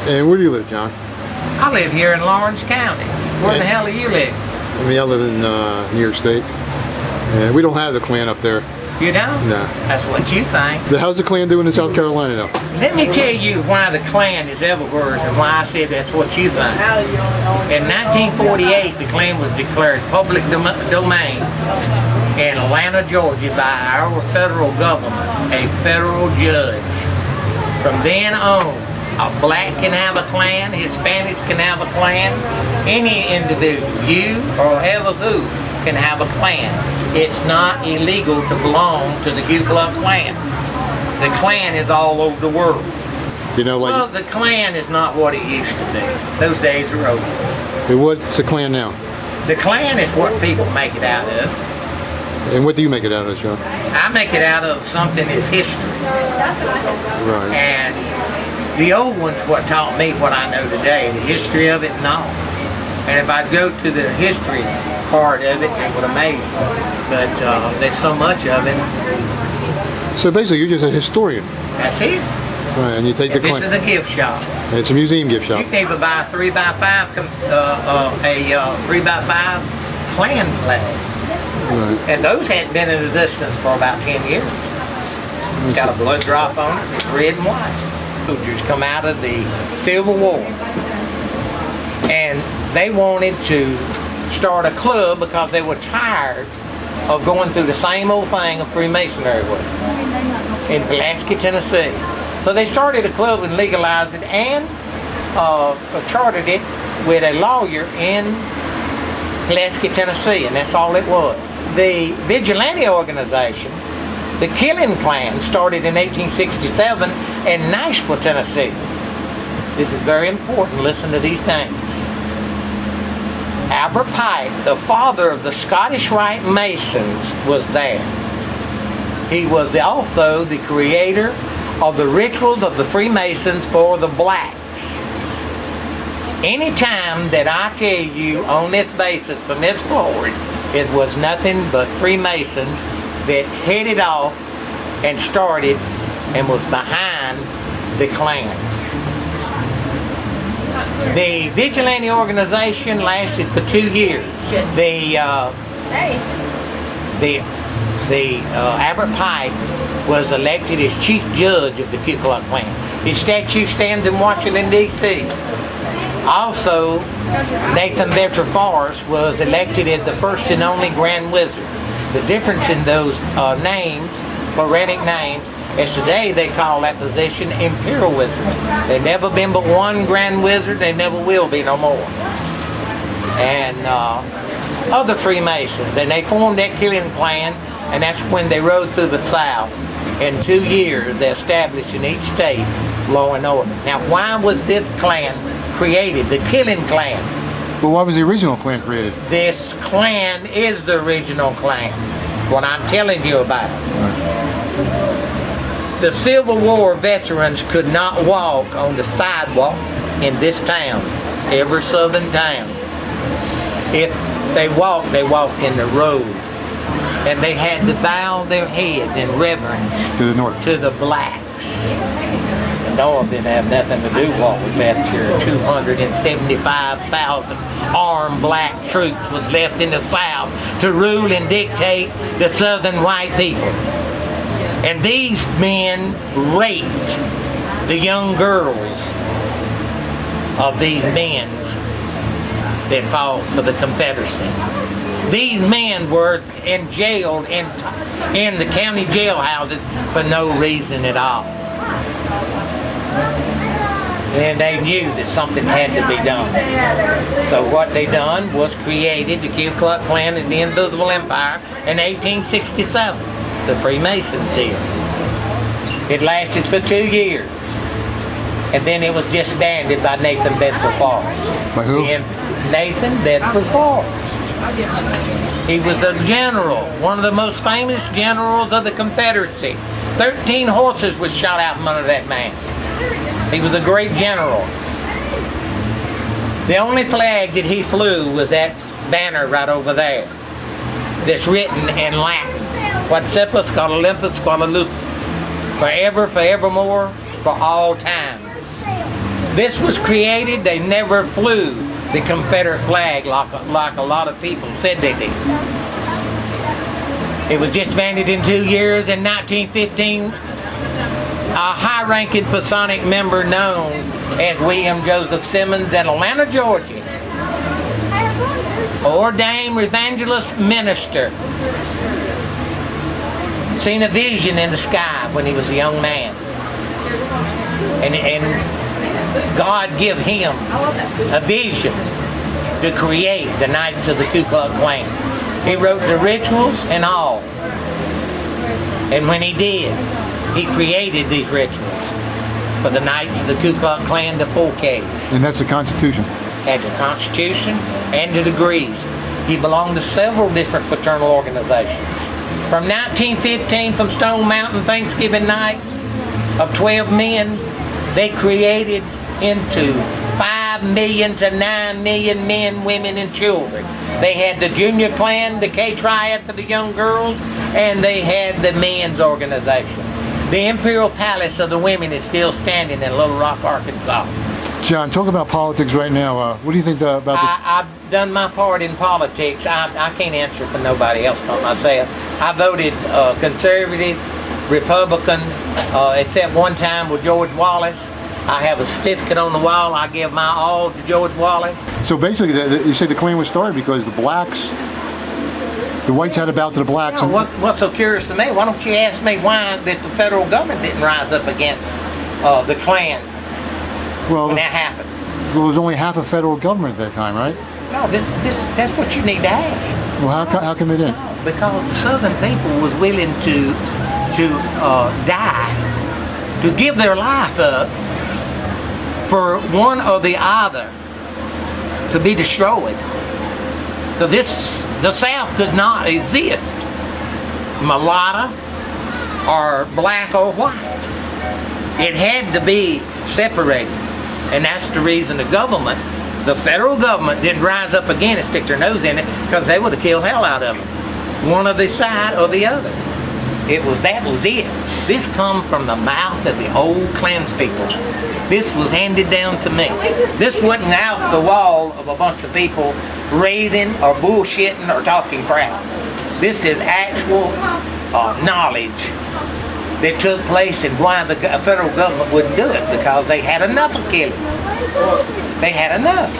And where do you live, John? I live here in Lawrence County. Where the hell do you live? I mean, I live in New York State. And we don't have the Klan up there. You don't? No. That's what you think. How's the Klan doing in South Carolina now? Let me tell you why the Klan is everywhere and why I said that's what you think. In 1948, the Klan was declared public domain in Atlanta, Georgia by our federal government, a federal judge. From then on, a black can have a Klan, Hispanics can have a Klan, any individual, you or ever who, can have a Klan. It's not illegal to belong to the Klu Klux Klan. The Klan is all over the world. You know, like, well, the Klan is not what it used to be. Those days are over. And what's the Klan now? The Klan is what people make it out of. And what do you make it out of, John? I make it out of something that's history. Right. And the old ones what taught me what I know today, the history of it and all. And if I'd go to the history part of it, it would amaze me. But there's so much of it. So basically, you're just a historian. That's it. Right, and you take the Klan. This is a gift shop. It's a museum gift shop. You can even buy a 3x5, a 3x5 Klan flag. Right. And those hadn't been in existence for about 10 years. It's got a blood drop on it, it's red and white. Soldiers come out of the Civil War. And they wanted to start a club because they were tired of going through the same old thing of Freemasonry work in Pulaski, Tennessee. So they started a club and legalized it and chartered it with a lawyer in Pulaski, Tennessee, and that's all it was. The vigilante organization, the Killing Klan, started in 1867 in Nashville, Tennessee. This is very important. Listen to these names. Albert Pike, the father of the Scottish Rite Masons, was there. He was also the creator of the rituals of the Freemasons for the blacks. Anytime that I tell you on this basis from this forward, it was nothing but Freemasons that headed off and started and was behind the Klan. The vigilante organization lasted for 2 years. Albert Pike was elected as chief judge of the Klu Klux Klan. His statue stands in Washington, D.C. Also, Nathan Bedford Forrest was elected as the first and only Grand Wizard. The difference in those names, phonetic names, is today they call that position Imperial Wizard. There's never been but one Grand Wizard, there never will be no more. And other Freemasons, and they formed that Killing Klan, and that's when they rode through the South. In 2 years, they established in each state law and order. Now, why was this Klan created, the Killing Klan? Well, why was the original Klan created? This Klan is the original Klan, what I'm telling you about. The Civil War veterans could not walk on the sidewalk in this town, every southern town. If they walked in the road. And they had to bow their heads in reverence to the north, to the blacks. The North didn't have nothing to do with what was left here. 275,000 armed black troops was left in the South to rule and dictate the Southern white people. And these men raped the young girls of these men that fought for the Confederacy. These men were jailed in the county jailhouses for no reason at all. And they knew that something had to be done. So what they done was created the Klu Klux Klan as the Invisible Empire in 1867. The Freemasons did. It lasted for 2 years. And then it was disbanded by Nathan Bedford Forrest. By who? Nathan Bedford Forrest. He was a general, one of the most famous generals of the Confederacy. 13 horses was shot out from under that man. He was a great general. The only flag that he flew was that banner right over there that's written in Latin. Quod Cepus, quod Olympus, quod Lupus. Forever, forevermore, for all times. This was created, they never flew the Confederate flag like a lot of people said they did. It was disbanded in 2 years. In 1915, a high-ranking Masonic member known as William Joseph Simmons in Atlanta, Georgia, ordained evangelist minister, seen a vision in the sky when he was a young man. And God gave him a vision to create the Knights of the Ku Klux Klan. He wrote the rituals and all. And when he did, he created these rituals for the Knights of the Ku Klux Klan to fornicate. And that's the Constitution. Had the Constitution and the degrees. He belonged to several different fraternal organizations. From 1915, from Stone Mountain Thanksgiving night of 12 men, they created into 5 million to 9 million men, women, and children. They had the Junior Klan, the K-Triad for the young girls, and they had the men's organization. The Imperial Palace of the women is still standing in Little Rock, Arkansas. John, talk about politics right now. What do you think about this? I've done my part in politics. I can't answer for nobody else but myself. I voted conservative, Republican, except one time with George Wallace. I have a certificate on the wall. I give my all to George Wallace. So basically, you say the Klan was started because the whites had a bout to the blacks. You know, what's so curious to me, why don't you ask me why that the federal government didn't rise up against the Klan when that happened? Well, there was only half a federal government at that time, right? No, that's what you need to ask. Well, how come they didn't? Because the Southern people was willing to die, to give their life up for one or the other to be destroyed. Because the South could not exist, mulatto or black or white. It had to be separated. And that's the reason the federal government didn't rise up again and stick their nose in it, because they would have killed hell out of them. One of the side or the other. That was it. This come from the mouth of the old clanspeople. This was handed down to me. This wasn't out the wall of a bunch of people raving or bullshitting or talking crap. This is actual knowledge that took place, and why the federal government wouldn't do it, because they had enough of killing. They had enough.